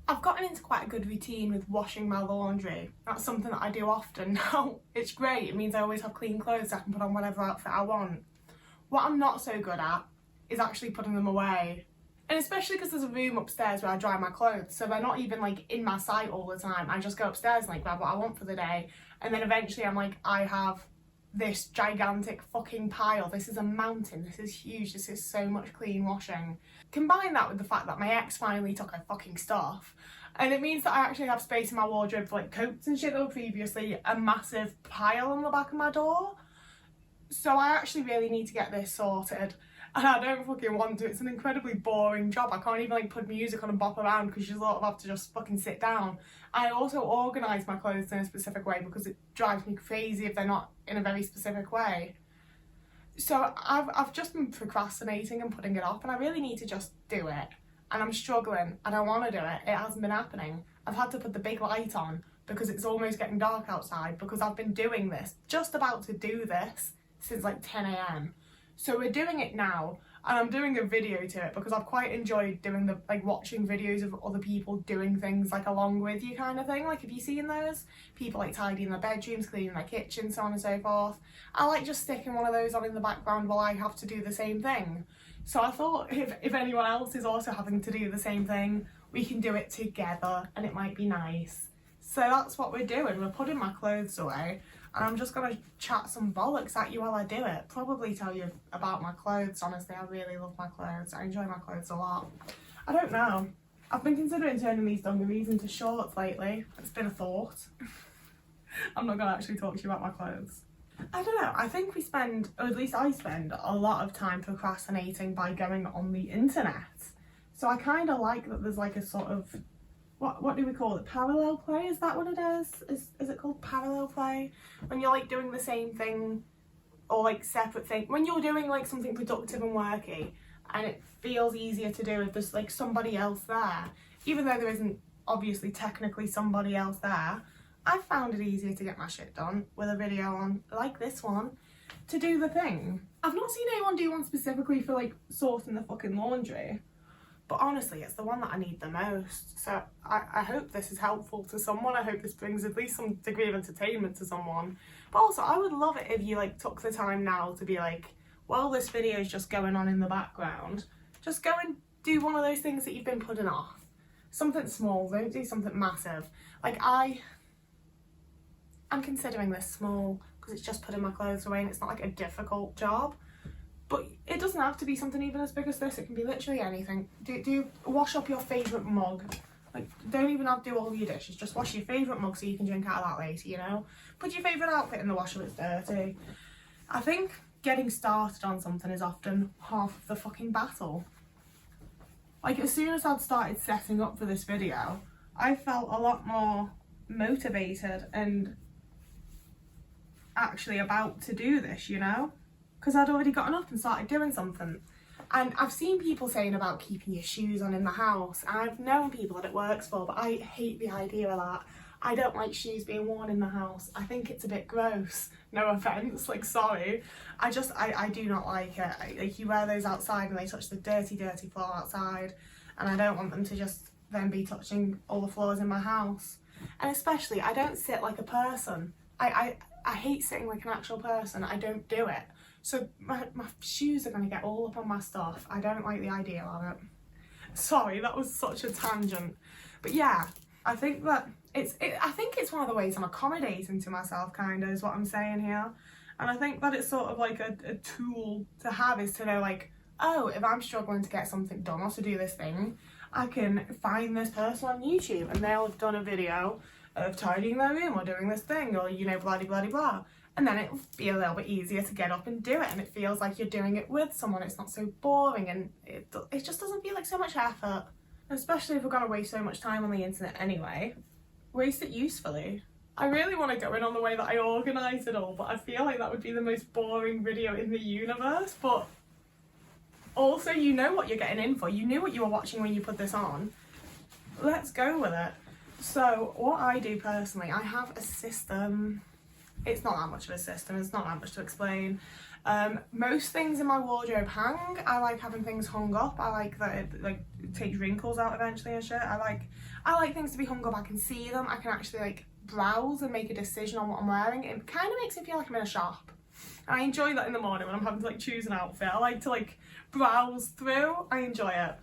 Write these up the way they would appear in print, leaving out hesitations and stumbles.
I've gotten into quite a good routine with washing my laundry. That's something that I do often now. It's great, it means I always have clean clothes so I can put on whatever outfit I want. What I'm not so good at is actually putting them away. And especially because there's a room upstairs where I dry my clothes, so they're not even like in my sight all the time. I just go upstairs and like grab what I want for the day, and then eventually I'm like, I have this gigantic fucking pile. This is a mountain, this is huge, this is so much clean washing. Combine that with the fact that my ex finally took her fucking stuff, and it means that I actually have space in my wardrobe for like coats and shit that were previously a massive pile on the back of my door. So I actually really need to get this sorted, and I don't fucking want to. It's an incredibly boring job. I can't even like put music on and bop around because you sort of have to just fucking sit down. I also organise my clothes in a specific way because it drives me crazy if they're not in a very specific way. So I've just been procrastinating and putting it off, and I really need to just do it. And I'm struggling, and I want to do it. It hasn't been happening. I've had to put the big light on because it's almost getting dark outside, because I've been doing this, just about to do this, since like 10 a.m. So we're doing it now, and I'm doing a video to it because I've quite enjoyed doing the like watching videos of other people doing things like along with you kind of thing. Like, have you seen those? People like tidying their bedrooms, cleaning their kitchen, so on and so forth. I like just sticking one of those on in the background while I have to do the same thing. So I thought if anyone else is also having to do the same thing, we can do it together and it might be nice. So that's what we're doing. We're putting my clothes away, and I'm just gonna chat some bollocks at you while I do it. Probably tell you about my clothes. Honestly, I really love my clothes. I enjoy my clothes a lot. I don't know. I've been considering turning these dungarees into shorts lately. It's been a thought. I'm not gonna actually talk to you about my clothes. I don't know. I think we spend, or at least I spend, a lot of time procrastinating by going on the internet. So I kind of like that there's like a sort of, what do we call it? Parallel play? Is that what it is? Is it called parallel play? When you're like doing the same thing or like separate thing. When you're doing like something productive and worky, and it feels easier to do if there's like somebody else there. Even though there isn't obviously technically somebody else there, I've found it easier to get my shit done with a video on, like this one, to do the thing. I've not seen anyone do one specifically for like sorting the fucking laundry. But honestly, it's the one that I need the most. So I hope this is helpful to someone. I hope this brings at least some degree of entertainment to someone. But also, I would love it if you like took the time now to be like, well, this video is just going on in the background. Just go and do one of those things that you've been putting off. Something small, don't do something massive. Like I'm considering this small because it's just putting my clothes away and it's not like a difficult job. But it doesn't have to be something even as big as this. It can be literally anything. Do wash up your favourite mug. Like, don't even have to do all of your dishes. Just wash your favourite mug so you can drink out of that later, you know? Put your favourite outfit in the wash if it's dirty. I think getting started on something is often half of the fucking battle. Like, as soon as I'd started setting up for this video, I felt a lot more motivated and actually about to do this, you know? Because I'd already gotten up and started doing something. And I've seen people saying about keeping your shoes on in the house, and I've known people that it works for, but I hate the idea of that. I don't like shoes being worn in the house. I think it's a bit gross. No offence, like, sorry. I do not like it. Like, you wear those outside and they touch the dirty, dirty floor outside, and I don't want them to just then be touching all the floors in my house. And especially, I don't sit like a person. I hate sitting like an actual person. I don't do it. So my shoes are going to get all up on my stuff. I don't like the idea of it. Sorry, that was such a tangent. But yeah, I think that I think it's one of the ways I'm accommodating to myself, kind of, is what I'm saying here. And I think that it's sort of like a tool to have, is to know like, oh, if I'm struggling to get something done or to do this thing, I can find this person on YouTube and they'll have done a video of tidying their room or doing this thing, or, you know, blah blah blah blah. And then it'll be a little bit easier to get up and do it, and it feels like you're doing it with someone. It's not so boring, and it just doesn't feel like so much effort. Especially if we're going to waste so much time on the internet anyway. Waste it usefully. I really want to go in on the way that I organise it all, but I feel like that would be the most boring video in the universe. But also, you know what you're getting in for. You knew what you were watching when you put this on. Let's go with it. So what I do personally, I have a system. It's not that much of a system, it's not that much to explain. Most things in my wardrobe hang. I like having things hung up. I like that it takes wrinkles out eventually and shit. I like things to be hung up. I can see them. I can actually like browse and make a decision on what I'm wearing. It kind of makes me feel like I'm in a shop. And I enjoy that in the morning when I'm having to like choose an outfit. I like to like browse through. I enjoy it.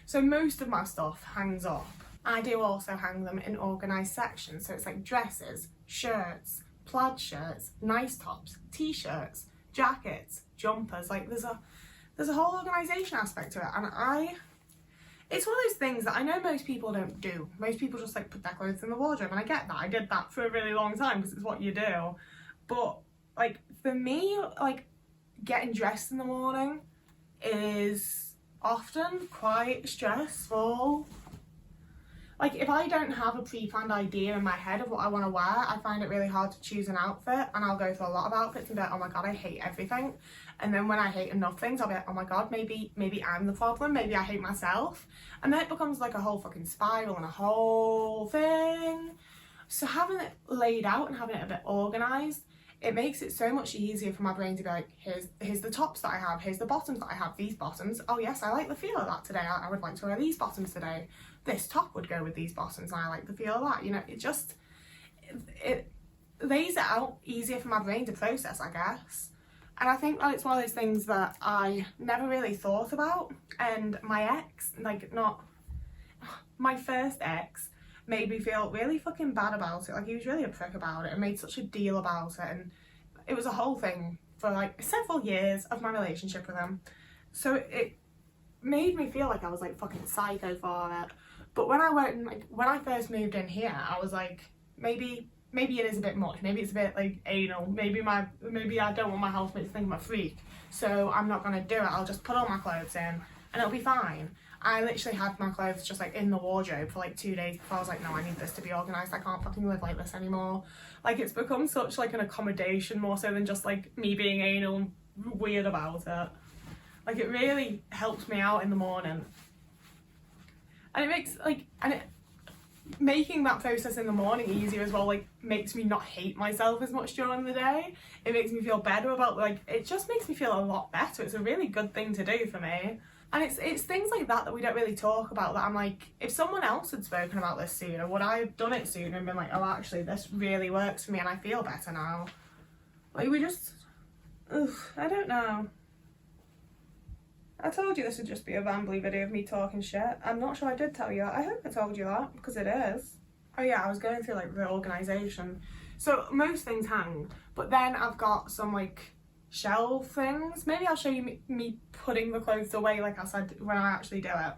So most of my stuff hangs up. I do also hang them in organised sections. So it's like dresses, shirts, plaid shirts, nice tops, t-shirts, jackets, jumpers. Like there's a whole organisation aspect to it, and it's one of those things that I know most people don't do. Most people just like put their clothes in the wardrobe, and I get that. I did that for a really long time because it's what you do. But like for me, like getting dressed in the morning is often quite stressful. Like if I don't have a pre-planned idea in my head of what I want to wear, I find it really hard to choose an outfit, and I'll go through a lot of outfits and be like, oh my god, I hate everything. And then when I hate enough things, I'll be like, oh my god, maybe I'm the problem, maybe I hate myself. And then it becomes like a whole fucking spiral and a whole thing. So having it laid out and having it a bit organised, it makes it so much easier for my brain to be like, here's the tops that I have, here's the bottoms that I have, these bottoms, oh yes, I like the feel of that today, I would like to wear these bottoms today. This top would go with these bottoms and I like the feel of that, you know, it lays it out easier for my brain to process, I guess. And I think that it's one of those things that I never really thought about, and my first ex made me feel really fucking bad about it. Like he was really a prick about it and made such a deal about it, and it was a whole thing for like several years of my relationship with him. So it made me feel like I was like fucking psycho for it. But when I first moved in here, I was like, maybe it is a bit much, maybe it's a bit like anal, maybe I don't want my housemates to think I'm a freak, so I'm not gonna do it. I'll just put all my clothes in and it'll be fine. I literally had my clothes just like in the wardrobe for like 2 days before I was like, no, I need this to be organised. I can't fucking live like this anymore. Like it's become such like an accommodation more so than just like me being anal and weird about it. Like it really helps me out in the morning. And it makes making that process in the morning easier as well, like makes me not hate myself as much during the day. It makes me feel better about it just makes me feel a lot better. It's a really good thing to do for me. And it's things like that we don't really talk about, that I'm like, if someone else had spoken about this sooner, would I have done it sooner and been like, oh actually this really works for me and I feel better now? Like I don't know. I told you this would just be a rambly video of me talking shit. I'm not sure I did tell you that. I hope I told you that, because it is. Oh yeah, I was going through like the organisation. So most things hang, but then I've got some like shelf things. Maybe I'll show you me putting the clothes away like I said when I actually do it.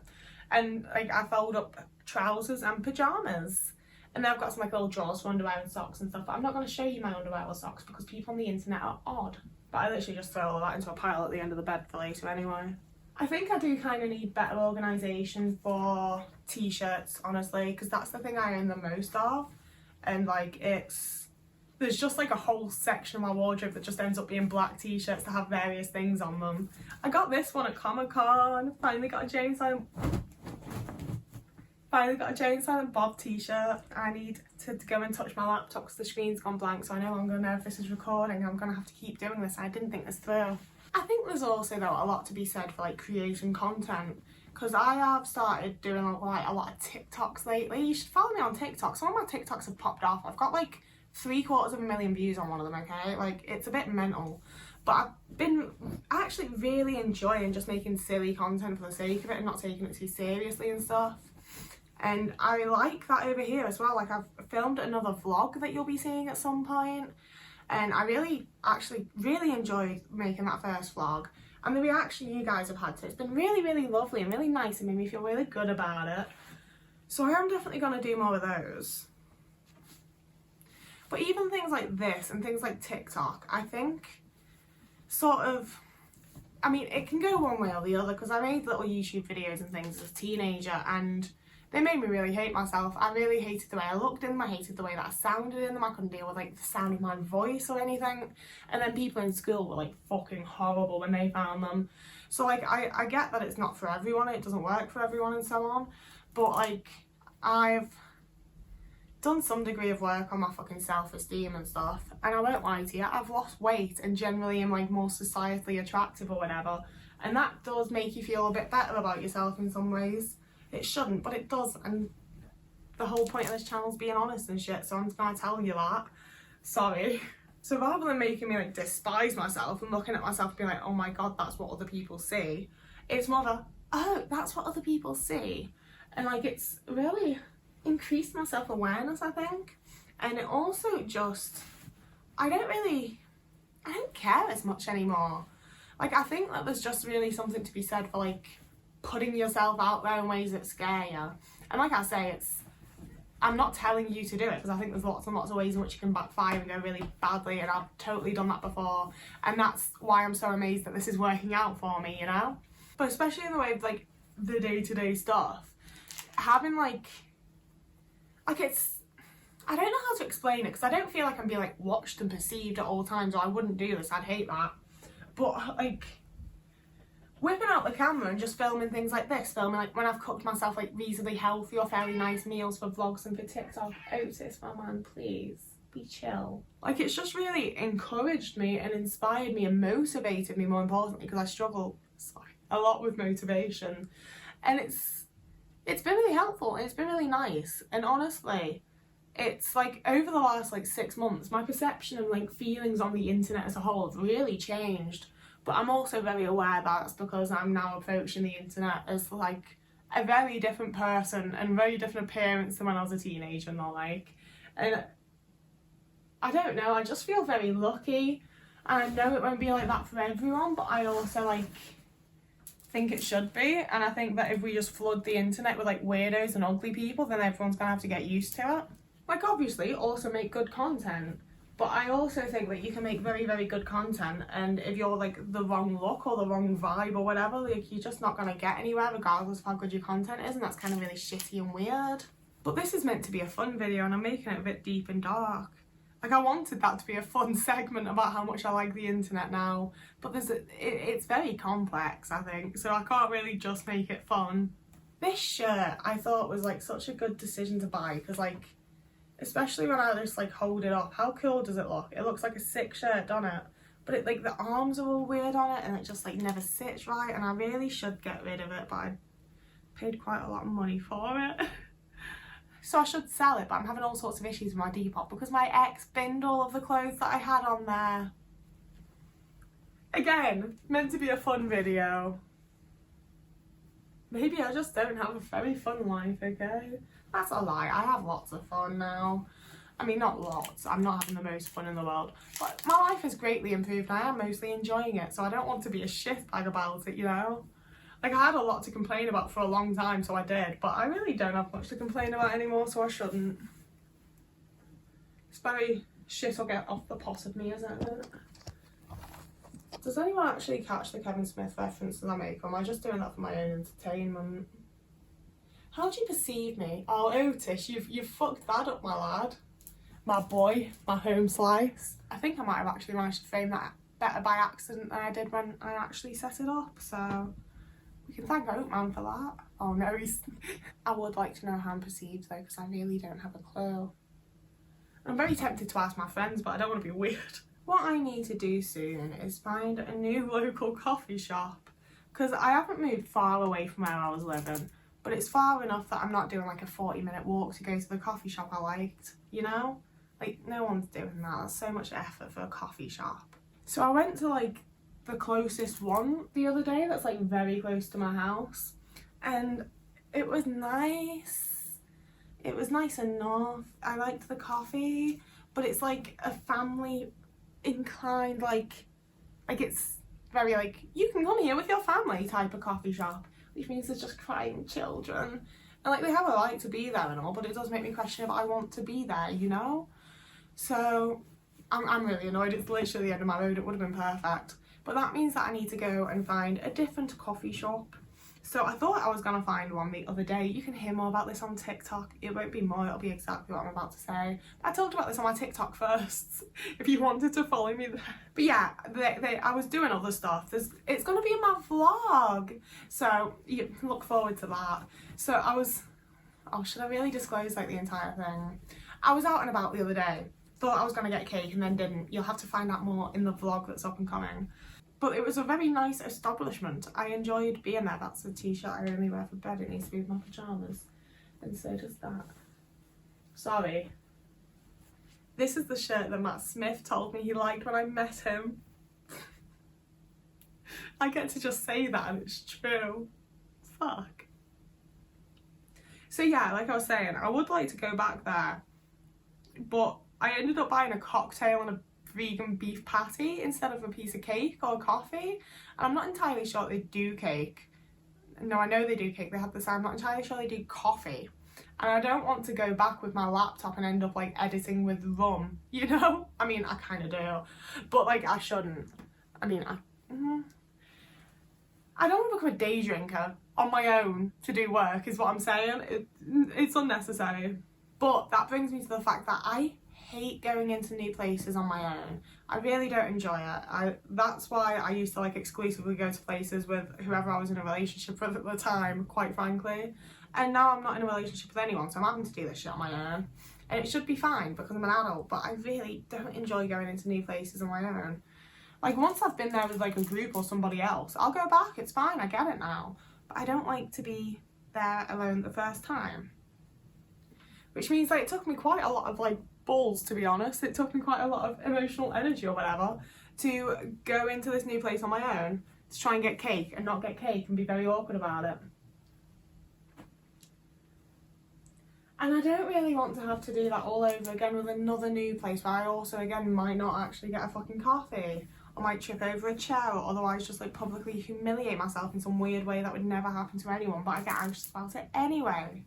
And like I fold up trousers and pyjamas. And then I've got some like little drawers for underwear and socks and stuff, but I'm not going to show you my underwear or socks because people on the internet are odd. But I literally just throw all of that into a pile at the end of the bed for later anyway. I think I do kind of need better organisation for t-shirts, honestly, because that's the thing I own the most of. And like there's just like a whole section of my wardrobe that just ends up being black t-shirts that have various things on them. I got this one at Comic-Con, finally got a Jane Silent Bob t-shirt. I need to go and touch my laptop because the screen's gone blank, so I no longer know if this is recording. I'm going to have to keep doing this. I didn't think this through. I think there's also though a lot to be said for like creating content, because I have started doing like a lot of TikToks lately. You should follow me on TikTok. Some of my TikToks have popped off. I've got like 750,000 views on one of them, okay? Like it's a bit mental. But I've been actually really enjoying just making silly content for the sake of it and not taking it too seriously and stuff. And I like that over here as well. Like I've filmed another vlog that you'll be seeing at some point. And I really enjoyed making that first vlog, and the reaction you guys have had to it's been really lovely and really nice and made me feel really good about it. So I am definitely going to do more of those. But even things like this and things like TikTok, I think it can go one way or the other, because I made little YouTube videos and things as a teenager and they made me really hate myself. I really hated the way I looked in them. I hated the way that I sounded in them. I couldn't deal with like the sound of my voice or anything. And then people in school were like fucking horrible when they found them. So like I get that it's not for everyone. It doesn't work for everyone and so on. But like I've done some degree of work on my fucking self-esteem and stuff, and I won't lie to you, I've lost weight and generally am like more societally attractive or whatever, and that does make you feel a bit better about yourself in some ways. It shouldn't, but it does, and the whole point of this channel is being honest and shit, so I'm just gonna tell you that. Sorry. So rather than making me like despise myself and looking at myself and being like, oh my god, that's what other people see, it's more of a, oh, that's what other people see. And like, it's really increased my self-awareness, I think. And it also just, I don't care as much anymore. Like, I think that there's just really something to be said for like putting yourself out there in ways that scare you. And like I say, I'm not telling you to do it, because I think there's lots and lots of ways in which you can backfire and go really badly, and I've totally done that before, and that's why I'm so amazed that this is working out for me, you know? But especially in the way of like the day-to-day stuff, having like it's, I don't know how to explain it, because I don't feel like I'm being like watched and perceived at all times, or I wouldn't do this, I'd hate that. But like whipping out the camera and just filming things like this, filming like when I've cooked myself like reasonably healthy or fairly nice meals for vlogs and for TikTok. Otis, my man, please be chill. Like, it's just really encouraged me and inspired me and motivated me, more importantly, because I struggle a lot with motivation, and it's been really helpful and it's been really nice. And honestly, it's like over the last like 6 months, my perception and like feelings on the internet as a whole have really changed. But I'm also very aware that's because I'm now approaching the internet as like a very different person and very different appearance than when I was a teenager and the like. And I don't know, I just feel very lucky. And I know it won't be like that for everyone, but I also like think it should be. And I think that if we just flood the internet with like weirdos and ugly people, then everyone's gonna have to get used to it. Like, obviously also make good content, but I also think that you can make very, very good content, and if you're like the wrong look or the wrong vibe or whatever, like, you're just not gonna get anywhere regardless of how good your content is, and that's kind of really shitty and weird. But this is meant to be a fun video, and I'm making it a bit deep and dark. Like, I wanted that to be a fun segment about how much I like the internet now, but it's very complex, I think, so I can't really just make it fun. This shirt I thought was like such a good decision to buy, because like, especially when I just like hold it up, how cool does it look? It looks like a sick shirt, doesn't it? But it like, the arms are all weird on it, and it just like never sits right, and I really should get rid of it, but I paid quite a lot of money for it. So I should sell it, but I'm having all sorts of issues with my Depop because my ex binned all of the clothes that I had on there. Again, meant to be a fun video. Maybe I just don't have a very fun life, okay? That's a lie, I have lots of fun now. I mean, not lots, I'm not having the most fun in the world, but my life has greatly improved and I am mostly enjoying it, so I don't want to be a shitbag about it, you know? Like, I had a lot to complain about for a long time, so I did, but I really don't have much to complain about anymore, so I shouldn't. It's very shit will get off the pot of me, isn't it? Does anyone actually catch the Kevin Smith references I make, or am I just doing that for my own entertainment? How do you perceive me? Oh, Otis, you've fucked that up, my lad. My boy, my home slice. I think I might have actually managed to frame that better by accident than I did when I actually set it up, so we can thank Oatman for that. Oh no, I would like to know how I'm perceived though, because I really don't have a clue. I'm very tempted to ask my friends, but I don't want to be weird. What I need to do soon is find a new local coffee shop, because I haven't moved far away from where I was living, but it's far enough that I'm not doing like a 40-minute walk to go to the coffee shop I liked, you know? Like, no one's doing that. That's so much effort for a coffee shop. So I went to like the closest one the other day that's like very close to my house, and it was nice. It was nice enough. I liked the coffee, but it's like a family inclined, like it's very like, you can come here with your family type of coffee shop, which means there's just crying children, and like, they have a right to be there and all, but it does make me question if I want to be there, you know? So I'm really annoyed. It's literally the end of my road. It would have been perfect, but that means that I need to go and find a different coffee shop. So I thought I was gonna find one the other day. You can hear more about this on TikTok. It won't be more, it'll be exactly what I'm about to say. I talked about this on my TikTok first, if you wanted to follow me there. But yeah, I was doing other stuff. It's gonna be in my vlog, so you look forward to that. So I was, oh, should I really disclose like the entire thing? I was out and about the other day, thought I was going to get cake and then didn't. You'll have to find out more in the vlog that's up and coming. But it was a very nice establishment. I enjoyed being there. That's a t-shirt I only wear for bed. It needs to be with my pyjamas. And so does that. Sorry. This is the shirt that Matt Smith told me he liked when I met him. I get to just say that and it's true. Fuck. So yeah, like I was saying, I would like to go back there. But I ended up buying a cocktail and a vegan beef patty instead of a piece of cake or coffee. And I'm not entirely sure they do cake. No, I know they do cake. They have this. I'm not entirely sure they do coffee. And I don't want to go back with my laptop and end up like editing with rum, you know? I mean, I kind of do, but like I shouldn't. I mean, I don't want to become a day drinker on my own to do work is what I'm saying. It's unnecessary. But that brings me to the fact that I hate going into new places on my own. I really don't enjoy it. That's why I used to like exclusively go to places with whoever I was in a relationship with at the time, quite frankly. And now I'm not in a relationship with anyone, so I'm having to do this shit on my own. And it should be fine because I'm an adult, but I really don't enjoy going into new places on my own. Like once I've been there with like a group or somebody else, I'll go back, it's fine, I get it now. But I don't like to be there alone the first time. Which means like it took me quite a lot of like balls, to be honest. It took me quite a lot of emotional energy or whatever to go into this new place on my own to try and get cake and not get cake and be very awkward about it. And I don't really want to have to do that all over again with another new place where I also again might not actually get a fucking coffee. I might trip over a chair or otherwise just like publicly humiliate myself in some weird way that would never happen to anyone, but I get anxious about it anyway.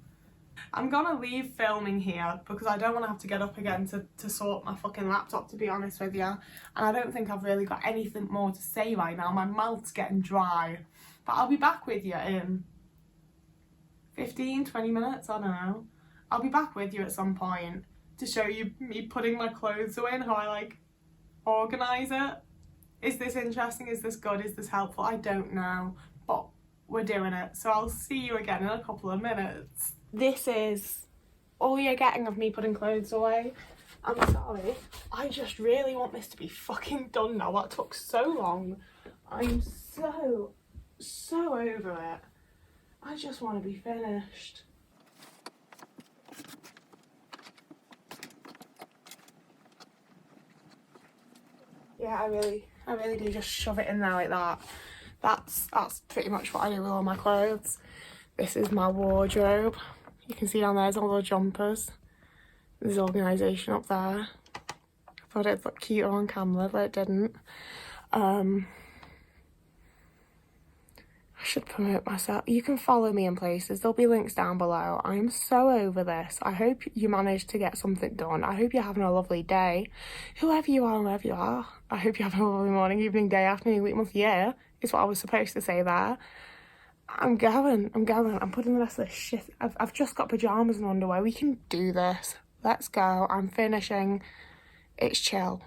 I'm gonna leave filming here because I don't want to have to get up again to sort my fucking laptop, to be honest with you. And I don't think I've really got anything more to say right now. My mouth's getting dry. But I'll be back with you in 15, 20 minutes, I don't know. I'll be back with you at some point to show you me putting my clothes away and how I like organise it. Is this interesting? Is this good? Is this helpful? I don't know, but we're doing it. So I'll see you again in a couple of minutes. This is all you're getting of me putting clothes away. I'm sorry. I just really want this to be fucking done now. That took so long. I'm so over it. I just want to be finished. Yeah, I really do just shove it in there like that. That's pretty much what I do with all my clothes. This is my wardrobe. You can see down there's all the jumpers. There's organisation up there. I thought it'd look cuter on camera, but it didn't. I should promote myself. You can follow me in places. There'll be links down below. I'm so over this. I hope you managed to get something done. I hope you're having a lovely day. Whoever you are, wherever you are. I hope you're having a lovely morning, evening, day, afternoon, week, month, year. Is what I was supposed to say there. I'm going. I'm putting the rest of this shit. I've just got pyjamas and underwear. We can do this. Let's go. I'm finishing. It's chill.